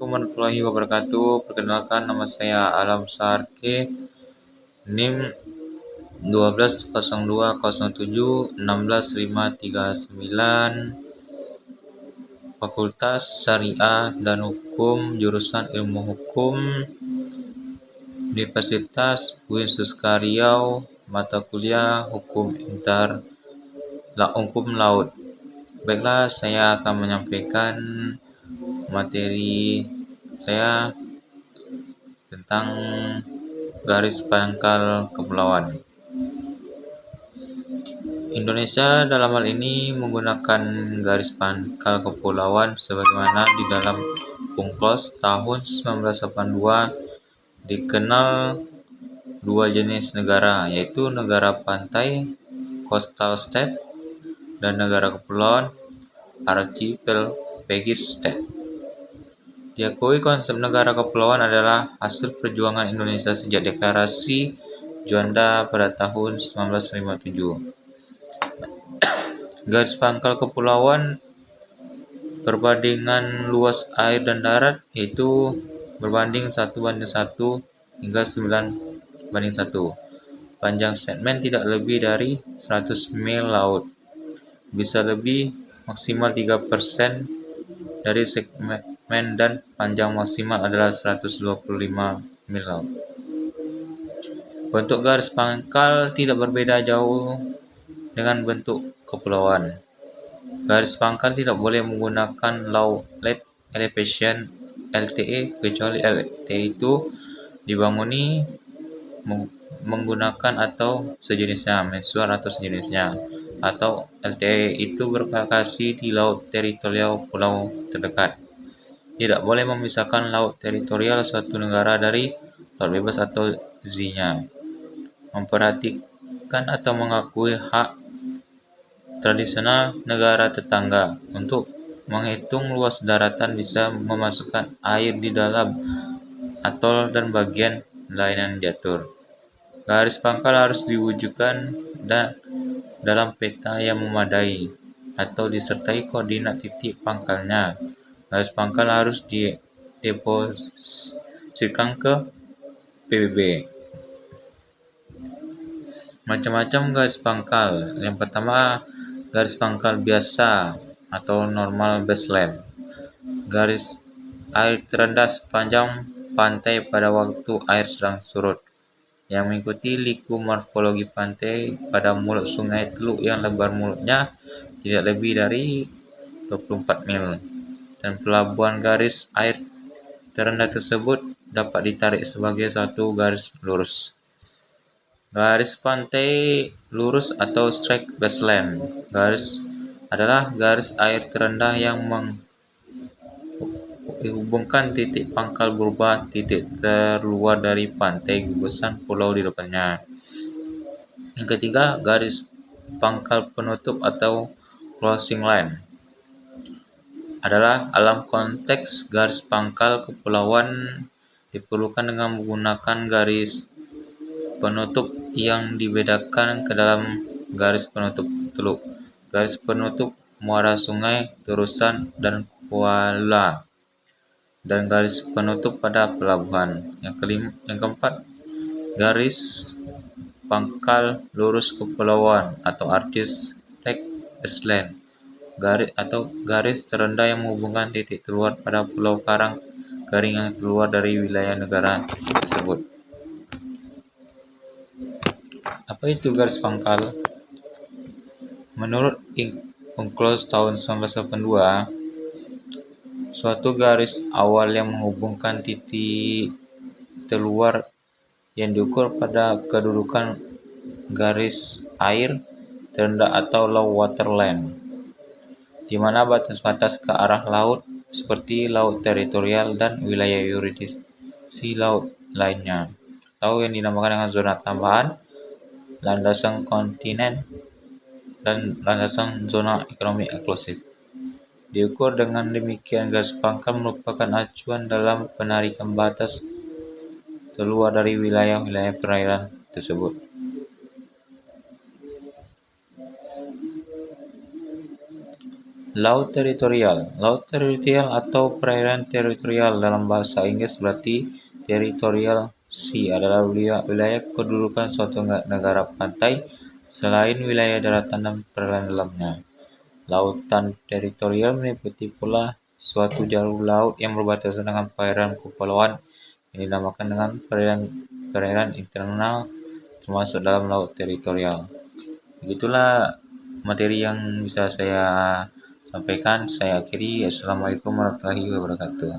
Assalamualaikum warahmatullahi wabarakatuh. Perkenalkan, nama saya Alam Sarke, NIM 120207163539, Fakultas Syariah dan Hukum, jurusan Ilmu Hukum, Universitas UIN Suska Riau, mata kuliah Hukum Laut. Baiklah, saya akan menyampaikan materi saya tentang garis pangkal kepulauan. Indonesia dalam hal ini menggunakan garis pangkal kepulauan sebagaimana di dalam UNCLOS tahun 1982 dikenal dua jenis negara, yaitu negara pantai coastal state dan negara kepulauan archipelagic state. Diakui konsep negara kepulauan adalah hasil perjuangan Indonesia sejak deklarasi Juanda pada tahun 1957. Garis pangkal kepulauan perbandingan luas air dan darat yaitu berbanding 1:1 hingga 9:1. Panjang segmen tidak lebih dari 100 mil laut. Bisa lebih maksimal 3% dari segmen dan panjang maksimal adalah 125 mil laut. Bentuk garis pangkal tidak berbeda jauh dengan bentuk kepulauan. Garis pangkal tidak boleh menggunakan low left elevation LTE kecuali LTE itu dibanguni menggunakan atau sejenisnya, mensuar atau sejenisnya, atau LTE itu berlokasi di laut teritorial pulau terdekat. Tidak boleh memisahkan laut teritorial suatu negara dari laut bebas atau ZIA. Memperhatikan atau mengakui hak tradisional negara tetangga. Untuk menghitung luas daratan bisa memasukkan air di dalam atol dan bagian lain yang diatur. Garis pangkal harus diwujudkan dalam peta yang memadai atau disertai koordinat titik pangkalnya. Garis pangkal harus didepositkan ke PBB. Macam-macam garis pangkal. Yang pertama, garis pangkal biasa atau normal baseline. Garis air terendah sepanjang pantai pada waktu air sedang surut, yang mengikuti liku morfologi pantai pada mulut sungai Teluk yang lebar mulutnya tidak lebih dari 24 mil, dan pelabuhan garis air terendah tersebut dapat ditarik sebagai satu garis lurus. Garis pantai lurus atau straight baseline. Garis adalah garis air terendah yang menghubungkan titik pangkal berupa titik terluar dari pantai gugusan pulau di depannya. Yang ketiga, garis pangkal penutup atau closing line adalah dalam konteks garis pangkal kepulauan diperlukan dengan menggunakan garis penutup yang dibedakan ke dalam garis penutup teluk, garis penutup muara sungai, terusan, dan kuala, dan garis penutup pada pelabuhan. Yang keempat, garis pangkal lurus kepulauan atau artistic baseline, garis terendah yang menghubungkan titik terluar pada pulau karang garing yang keluar dari wilayah negara tersebut. Apa itu garis pangkal? Menurut UNCLOS tahun 1982, suatu garis awal yang menghubungkan titik terluar yang diukur pada kedudukan garis air terendah atau low water line, di mana batas-batas ke arah laut seperti laut teritorial dan wilayah yurisdiksi laut lainnya, atau yang dinamakan dengan zona tambahan, landasan kontinen, dan landasan zona ekonomi eksklusif. Diukur dengan demikian, garis pangkal merupakan acuan dalam penarikan batas terluar dari wilayah-wilayah perairan tersebut. Laut teritorial. Laut teritorial atau perairan teritorial dalam bahasa Inggris berarti territorial sea adalah wilayah kedudukan suatu negara pantai selain wilayah daratan dan perairan dalamnya. Lautan teritorial meliputi pula suatu jalur laut yang berbatasan dengan perairan kepulauan yang dinamakan dengan perairan internal termasuk dalam laut teritorial. Begitulah materi yang bisa saya sampaikan. Saya akhiri. Assalamualaikum warahmatullahi wabarakatuh.